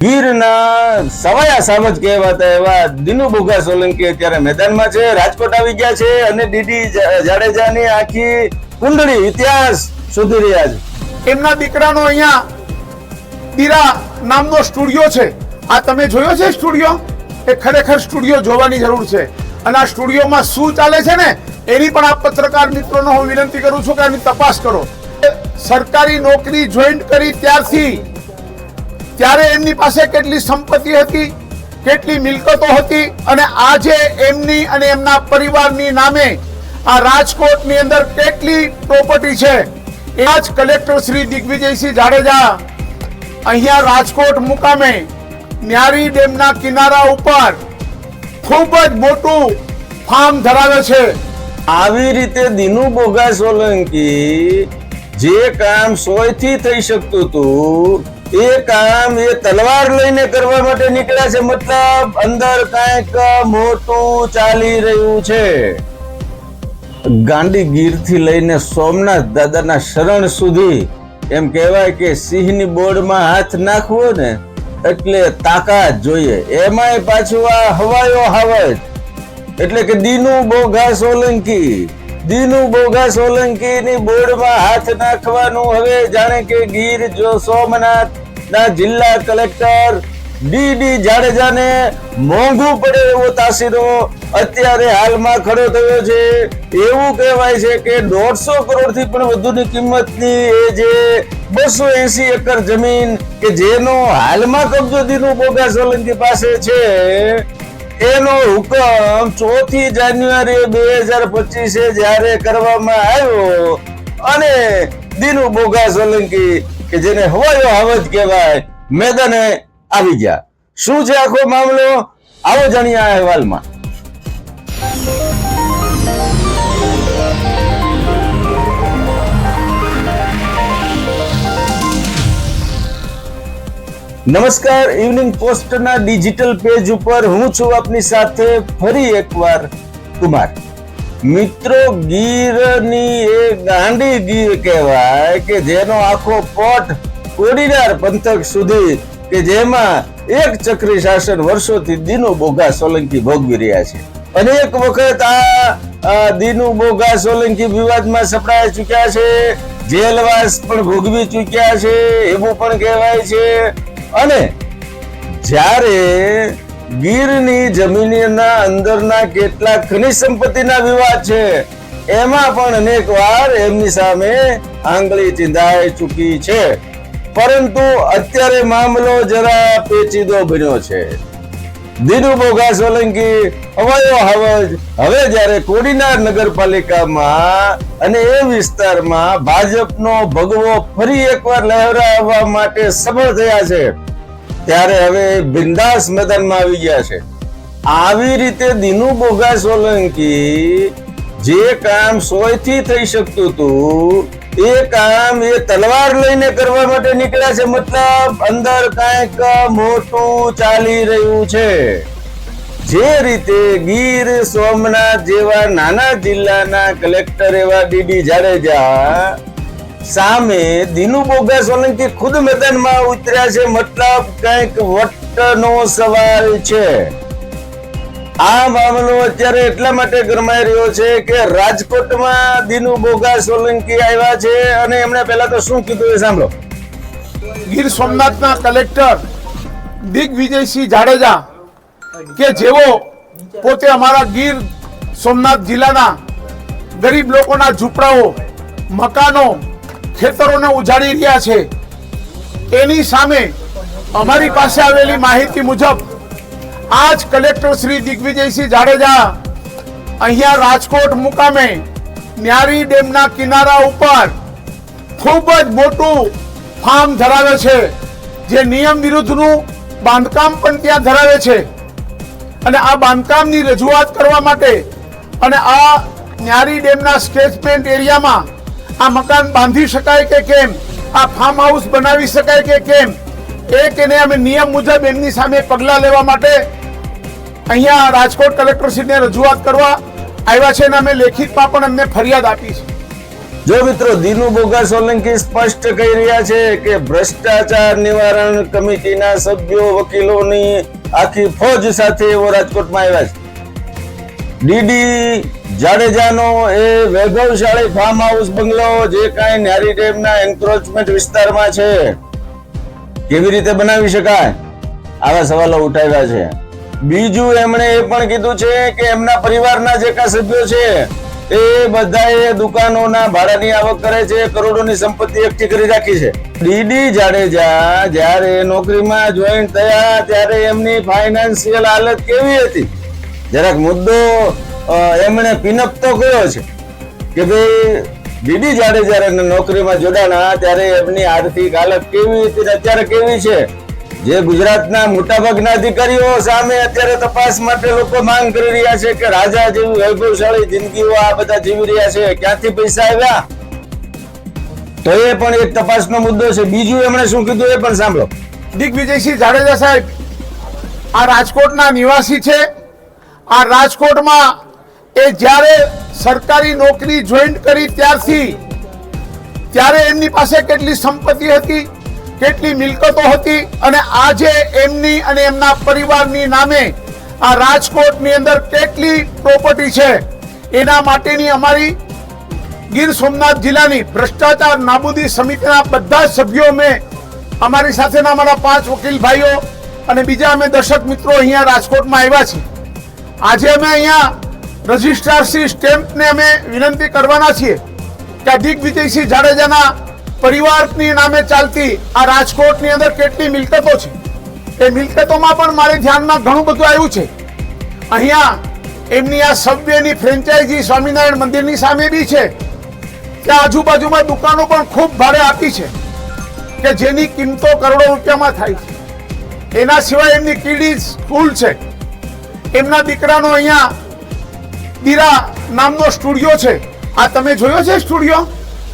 ગીરના સવાયા સામજ કહેવાતા એવા દિનુ બોગા સોલંકી અત્યારે મેદાનમાં છે, રાજકોટ આવી ગયા છે અને ડીડી જાડેજાની આખી કુંડળી ઇતિહાસ શોધી રહ્યા છે. એમના દીકરાનો અહીંયા દીરા નામનો સ્ટુડિયો છે. આ તમે જોયો છે સ્ટુડિયો? એ ખરેખર સ્ટુડિયો જોવાની જરૂર છે. અને આ સ્ટુડિયોમાં શું ચાલે છે ને એની પણ આપ પત્રકાર મિત્રોને હું વિનંતી કરું છું કે આની તપાસ કરો. સરકારી નોકરી જોઈન કરી ત્યારથી ત્યારે એમની પાસે કેટલી સંપત્તિ હતી, કેટલી મિલકતો હતી, અને આજે એમની અને એમના પરિવારની નામે આ રાજકોટની અંદર કેટલી પ્રોપર્ટી છે. એ જ કલેક્ટર શ્રી દિગ્વિજયસિંહ જાડેજા અહીંયા રાજકોટ મુકામે ન્યારી ડેમના કિનારા ઉપર ખૂબ જ મોટું ફાર્મ ધરાવે છે. આવી રીતે દિનુ બોગા સોલંકી જે કામ 100 થી થઈ શકતું હતું એ કામ એ તલવાર લઈને કરવા માટે નીકળ્યા છે. મતલબ અંદર કાંઈક મોટું ચાલી રહ્યું છે. ગાંડીગીર થી લઈને સોમનાથ દાદાના શરણ સુધી એમ કહેવાય કે સિંહની બોર્ડમાં હાથ નાખવો ને એટલે તાકાત જોઈએ. એમાંય પાછું આ હવાયો હાવજ એટલે કે દિનુ બોગા સોલંકી. દિનુ બોગા સોલંકી ની બોર્ડમાં હાથ નાખવાનું હવે જાણે કે ગીર જો સોમનાથ ના જિલ્લા કલેક્ટર ડીડી જાડેજાને મોંઘું પડે એવો તાસીરો અત્યારે હાલમાં ખડો થયો છે. એવું કહેવાય છે કે 150 કરોડથી પણ વધુની કિંમતની એ જે 280 એકર જમીન કે જેનો હાલમાં કબજો દિનુ બોગા સોલંકી પાસે છે એનો હુકમ 4 જાન્યુઆરી 2025 જ્યારે કરવામાં આવ્યો અને દિનુ બોગા સોલંકી કે જેને હવાયો હાવજ કહેવાય મેદાને આવી ગયા. શું છે આખો મામલો? આવો જાણીએ આ અહેવાલમાં. નમસ્કાર, ઇવનિંગ પોસ્ટના ડિજિટલ પેજ ઉપર હું છું આપની સાથે ફરી એકવાર કુમાર. મિત્રો, ગીરની એ ગાંડી ગીર કહેવાય કે જેનો આખો પોટ કોડીનાર પંથક સુધી કે જેમાં એક ચક્રી શાસન વર્ષોથી દિનુ બોગા સોલંકી ભોગવી રહ્યા છે. અનેક વખત આ દિનુ બોગા સોલંકી વિવાદમાં સપડાઈ ચૂક્યા છે, જેલવાસ પણ ભોગવી ચૂક્યા છે એવું પણ કહેવાય છે. અને જ્યારે ગીરની જમીનના અંદરના કેટલાક ખનિજ સંપત્તિના વિવાદ છે એમાં પણ અનેક વાર એમની સામે આંગળી ચીંધાઈ ચૂકી છે. પરંતુ અત્યારે મામલો જરા પેચીદો બન્યો છે. દિનુ બોગા સોલંકી હવાયો હાવજ હવે જ્યારે કોડીનાર નગરપાલિકામાં અને એ વિસ્તારમાં ભાજપનો ભગવો ફરી એકવાર લહેરાવવા માટે સફળ થયા છે ત્યારે હવે બિંદાસ મેદાનમાં આવી ગયા છે. આવી રીતે દિનુ બોગા સોલંકી જે કામ 100 થી થઈ શકતું હતું એ કામ એ તલવાર લઈને કરવા માટે નીકળ્યા છે. મતલબ અંદર કાંઈક મોટું ચાલી રહ્યું છે. જે રીતે ગીર સોમનાથ જેવા નાના જિલ્લાના કલેક્ટર એવા ડીડી જાડેજા સામે દિનુ બોગા સોલંકી ખુદ મેદાનમાં ઉતર્યા છે. મતલબ કંઈક વટનો સવાલ છે. આ મામલો અત્યારે એટલા માટે ગરમાઈ રહ્યો છે કે રાજકોટમાં દિનુ બોગા સોલંકી આવ્યા છે અને એમણે પહેલા તો શું કીધું એ સાંભળો. ગીર સોમનાથના કલેક્ટર દિગ્વિજયસિંહ જાડેજા કે જેઓ પોતે અમારા ગીર સોમનાથ જિલ્લાના ગરીબ લોકોના ઝૂંપડાઓ, મકાનો, ખેતરોને ઉજાડી રહ્યા છે, એની સામે અમારી પાસે આવેલી માહિતી મુજબ આજ કલેક્ટર શ્રી દિગ્વિજયસિંહ જાડેજા અહીંયા રાજકોટ મુકામે ન્યારી ડેમના કિનારા ઉપર ખૂબ જ મોટું ફાર્મ ધરાવે છે, જે નિયમ વિરુદ્ધનું બાંધકામ પણ ત્યાં ધરાવે છે. અને આ બાંધકામની રજૂઆત કરવા માટે અને આ ન્યારી ડેમના સ્કેચમેન્ટ એરિયામાં આ મકાન બાંધી શકાય કે કેમ, આ ફાર્મ હાઉસ બનાવી શકાય કે કેમ, એને અમે નિયમ મુજબ એમની સામે પગલાં લેવા માટે અહીંયા રાજકોટ કલેક્ટરશ્રીને રજૂઆત કરવા આવ્યા છે અને અમે લેખિતમાં પણ અમને ફરિયાદ આપી છે. જો મિત્રો દીનુ બોગા સોલંકી સ્પષ્ટ કહી રહ્યા છે કે ભ્રષ્ટાચાર નિવારણ કમિટીના સભ્યો વકીલોની આખી ફોજ સાથે એવો રાજકોટમાં આવ્યા છે. ડીડી જાડેજાનો એ વૈભવશાળી ફાર્મ હાઉસ બંગલો જે કાંઈ ન્યારી ડેમના એન્ક્રોચમેન્ટ વિસ્તારમાં છે કેવી રીતે બનાવી શકાય, આવા સવાલો ઉઠાવ્યા છે. બીજું એમણે એ પણ કીધું છે કે એમના પરિવારના જે કાંઈ સભ્યો છે એ બધાએ દુકાનોના ભાડાની આવક કરે છે, કરોડોની સંપત્તિ એકઠી કરી રાખી છે. ડીડી જાડેજા જ્યારે નોકરીમાં જોઈન થયા ત્યારે એમની ફાઇનાન્શિયલ હાલત કેવી હતી, જરાક મુદ્દો એમણે પિનઅપ તો કર્યો છે કે ભાઈ ડીડી જાડેજા નોકરીમાં જોડાણા ત્યારે એમની આર્થિક હાલત કેવી હતી ને અત્યારે કેવી છે. જે ગુજરાતના મોટાભાગના અધિકારીઓ સામે અત્યારે તપાસ માટે લોકો માંગ કરી રહ્યા છે કે રાજા જેવી વૈભવશાળી જિંદગીઓ આ બધા જીવી રહ્યા છે, ક્યાંથી પૈસા આવ્યા, તો એ પણ એક તપાસનો મુદ્દો છે. બીજું એમણે શું કીધું એ પણ સાંભળો. દિગ્વિજયસિંહ જાડેજા સાહેબ આ રાજકોટના નિવાસી છે. આ રાજકોટમાં એ જ્યારે સરકારી નોકરી જોઈન કરી ત્યારે એમની પાસે કેટલી સંપત્તિ હતી, કેટલી મિલકતો હતી, અને આજે એમની અને એમના પરિવારની નામે આ રાજકોટની અંદર કેટલી પ્રોપર્ટી છે, એના માટેની અમારી ગીર સોમનાથ જિલ્લાની ભ્રષ્ટાચાર નાબૂદી સમિતિના બધા સભ્યો મેં અમારી સાથેના અમારા 5 વકીલ ભાઈઓ અને બીજા અમે દર્શક મિત્રો અહીંયા રાજકોટમાં આવ્યા છીએ. આજે અમે અહીંયા રજિસ્ટ્રાર શ્રી સ્ટેમ્પને અમે વિનંતી કરવાના છીએ કે દિગ્વિજયસિંહ જાડેજાના પરિવારની નામે ચાલતી આ રાજકોટની અંદર કેટલી મિલકતો છે, એ મિલકતોમાં પણ મારે ધ્યાનમાં ઘણું બધું આવ્યું છે. અહીંયા એમની આ સબવેની ફ્રેન્ચાઇઝી સ્વામિનારાયણ મંદિરની સામે બી છે, ત્યાં આજુબાજુમાં દુકાનો પણ ખૂબ ભાડે આપી છે કે જેની કિંમતો કરોડો રૂપિયામાં થાય છે. એના સિવાય એમની કીડી સ્કૂલ છે, એમના દીકરાનો અહીંયા દીરા નામનો સ્ટુડિયો છે. આ તમે જોયો છે સ્ટુડિયો?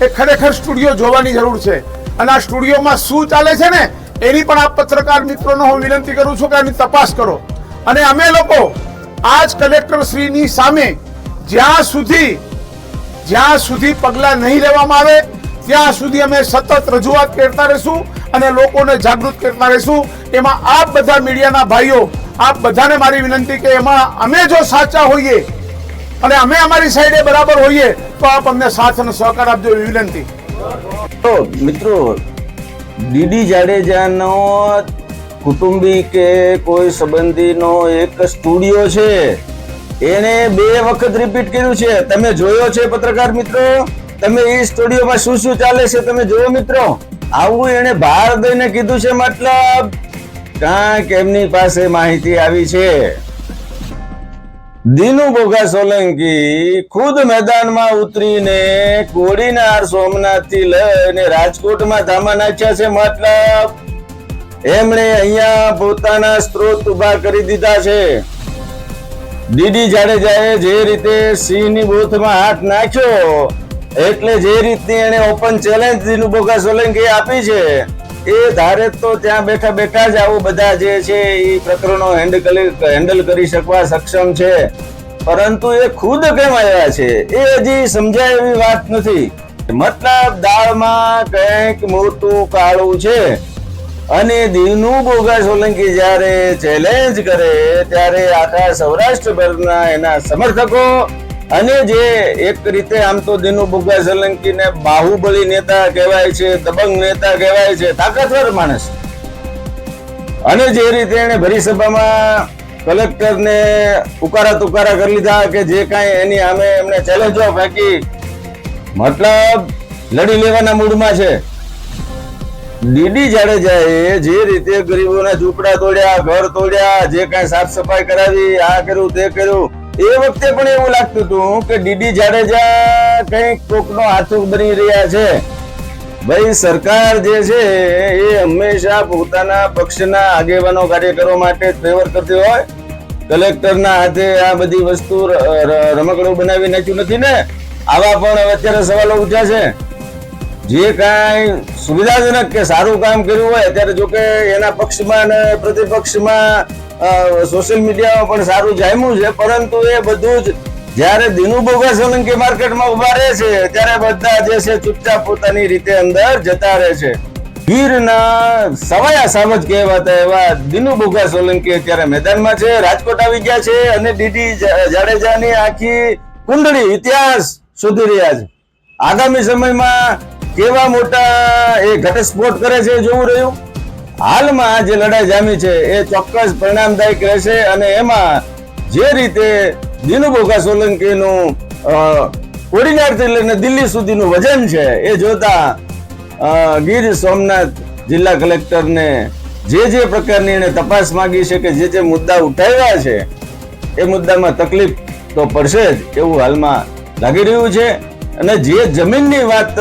એ ખરેખર સ્ટુડિયો જોવાની જરૂર છે. અને આ સ્ટુડિયોમાં શું ચાલે છે ને એની પણ આપ પત્રકાર મિત્રોને હું વિનંતી કરું છું કે આની તપાસ કરો. અને અમે લોકો આજ કલેક્ટર શ્રીની સામે જ્યાં સુધી પગલાં નહીં લેવામાં આવે ત્યાં સુધી અમે સતત રજૂઆત કરતા રહીશું અને લોકોને જાગૃત કરતા રહીશું. એમાં આપ બધા મીડિયાના ભાઈઓ, આપ બધાને મારી વિનંતી કે એમાં અમે જો સાચા હોઈએ અને અમે અમારી સાઈડે બરાબર હોઈએ તો આપ અમને સાથ અને સહકાર આપજો એવી વિનંતી. તો મિત્રો ડીડી જાડેજાનો કુટુંબી કે કોઈ સંબંધીનો એક સ્ટુડિયો છે, એને 2 વખત રિપીટ કર્યું છે. તમે જોયો છે પત્રકાર મિત્રો? તમે એ સ્ટુડિયોમાં શું શું ચાલે છે તમે જોયો મિત્રો? આવું એને બહાર દઈને કીધું છે, મતલબ કાંઈક એમની પાસે માહિતી આવી છે. દીનુ બોગા સોલંકી ખુદ મેદાનમાં ઉતરીને કોડીનાર સોમનાથથી લઈને રાજકોટમાં ધામા નાખ્યા છે. મતલબ એમણે અહીંયા પોતાના સ્ત્રોત ઉભા કરી દીધા છે. ડીડી જાડેજાએ જે રીતે સિંહની બોથમાં હાથ નાખ્યો એટલે જે રીતની એને ઓપન ચેલેન્જ દીનુ બોગા સોલંકી આપી છે એ ધારે તો ત્યાં બેઠા બેઠા જ આવું બધા જે છે એ પ્રકરણો હેન્ડલ કરી શકવા સક્ષમ છે. પરંતુ એ ખુદ કેમ આવ્યા છે એ હજી સમજાય એવી વાત નથી. મતલબ દાળમાં કંઈક મોટું કાળું છે. અને દીનુ બોગા સોલંકી જ્યારે ચેલેન્જ કરે ત્યારે આખા સૌરાષ્ટ્રભરના એના સમર્થકો અને જે એક રીતે આમ તો દીનુ બોગા સોલંકીને બાહુબલી નેતા કહેવાય છે, દબંગ નેતા કહેવાય છે, તાકાતવર માણસ, અને જે રીતે એને ભરી સભામાં કલેક્ટરને ઉકારા તુકારા કરી લીધા કે જે કાંઈ એની સામે એમને ચેલેન્જો ફેંકી, મતલબ લડી લેવાના મૂડમાં છે. ડીડી જાડેજાએ જે રીતે ગરીબોના ઝૂંપડા તોડ્યા, ઘર તોડ્યા, જે કાંઈ સાફ સફાઈ કરાવી, આ કર્યું તે કર્યું, એ વખતે પણ એવું લાગતું હતું કે ડીડી જાડેજા કંઈક કોકનો હાથું બની રહ્યા છે. ભાઈ સરકાર જે છે એ હંમેશા પોતાના પક્ષના આગેવાનો કાર્યકરો માટે ફેવર કરતી હોય. કલેક્ટરના હાથે આ બધી વસ્તુ રમકડું બનાવી નાખ્યું નથી ને. આવા પણ અત્યારે સવાલો ઉઠ્યા છે. જે કાંઈ સુવિધાજનક કે સારું કામ કર્યું હોય અત્યારે જો કે એના પક્ષમાં અને પ્રતિપક્ષમાં સોશિયલ મીડિયામાં પણ સારું જામ્યું છે, પરંતુ એ બધું જ જ્યારે દિનુ બોગા સોલંકી માર્કેટમાં ઉભા રહે છે ત્યારે બધા જે છે ચૂપચાપ પોતાની રીતે અંદર જતા રહે છે. ગીરના સવાયા સાવજ કહેવાતા એવા દિનુ બોગા સોલંકી અત્યારે મેદાનમાં છે, રાજકોટ આવી ગયા છે અને ડીડી જાડેજાની આખી કુંડળી ઇતિહાસ શોધી રહ્યા છે. આગામી સમયમાં કેવા મોટા એ ઘટસ્ફોટ કરે છે જોવું રહ્યું. હાલમાં જે લડાઈ જામી છે એ ચોક્કસ પરિણામદાયક રહેશે અને એમાં જે રીતે દિનુ બોગા સોલંકીનું કોડીનારથી લઈને દિલ્હી સુધીનું વજન છે એ જોતા ગીર સોમનાથ જિલ્લા કલેક્ટરને જે પ્રકારની એને તપાસ માંગી છે કે જે મુદ્દા ઉઠાવ્યા છે એ મુદ્દામાં તકલીફ તો પડશે જ એવું હાલમાં લાગી રહ્યું છે. અને જે જમીનની વાત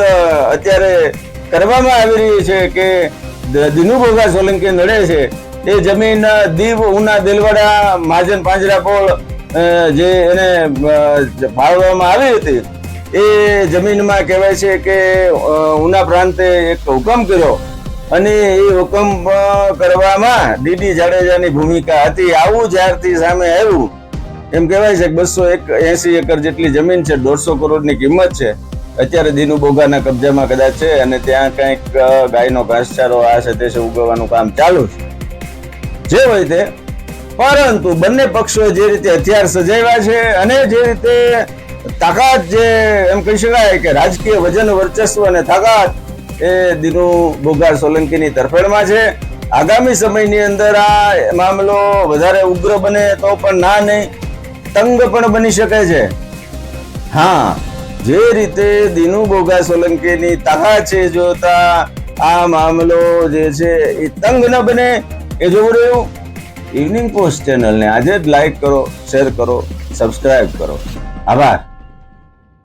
અત્યારે કરવામાં આવી રહી છે કે દિનુ બોગા સોલંકી નડે છે એ જમીન દીવ, ઉના, દેલવાડા, મહાજન, પાંજરાપોળ જે એને ફાળવવામાં આવી હતી એ જમીનમાં કહેવાય છે કે ઉના પ્રાંતે એક હુકમ કર્યો અને એ હુકમ કરવામાં ડીડી જાડેજાની ભૂમિકા હતી. આવું જ્યારથી સામે આવ્યું એમ કહેવાય છે કે 280 એકર જેટલી જમીન છે, 150 કરોડની કિંમત છે, અત્યારે દિનુ બોગાના કબજામાં કદાચ છે અને ત્યાં કંઈક ગાયનો ઘાસચારો આ છે તે છે ઉગવવાનું કામ ચાલુ છે. જે હોય તે, પરંતુ બંને પક્ષોએ જે રીતે હથિયાર સજાવ્યા છે અને જે રીતે તાકાત, જે એમ કહી શકાય કે રાજકીય વજન, વર્ચસ્વ અને તાકાત એ દિનુ બોગા સોલંકીની તરફેણમાં છે. આગામી સમયની અંદર આ મામલો વધારે ઉગ્ર બને તો પણ ના નહીં, તંગ પણ બની શકે છે. હા, જે રીતે દિનુ બોગા સોલંકીની તાકાત છે જોતા આ મામલો જે છે એ તંગ ન બને એ જોવું રહ્યું. ઇવનિંગ પોસ્ટ ચેનલને આજે જ લાઈક કરો, શેર કરો, સબસ્ક્રાઇબ કરો. આભાર.